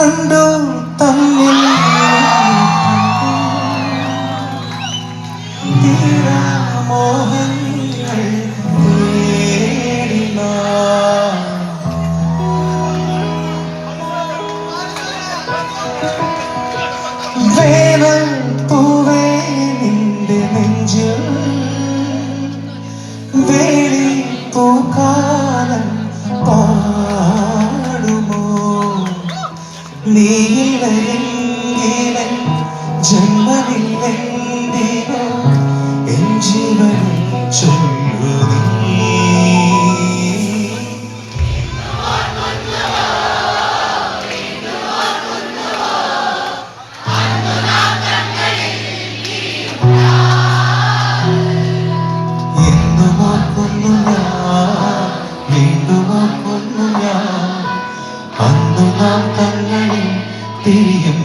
കണ്ടു തമ്മിൽ തീരാ മോഹങ്ങൾ വേനൽ പൂവേ നിന്റെ നെഞ്ചിൽ വേലി പൂക്കാലം പാടുമോ നീയില്ലെങ്കിലെ ജന്മമില്ലെങ്കിലോ എൻ ജീവനിൽ ചൊല്ലു നീ അന്നു നാം തങ്ങളിൽ തിരിയും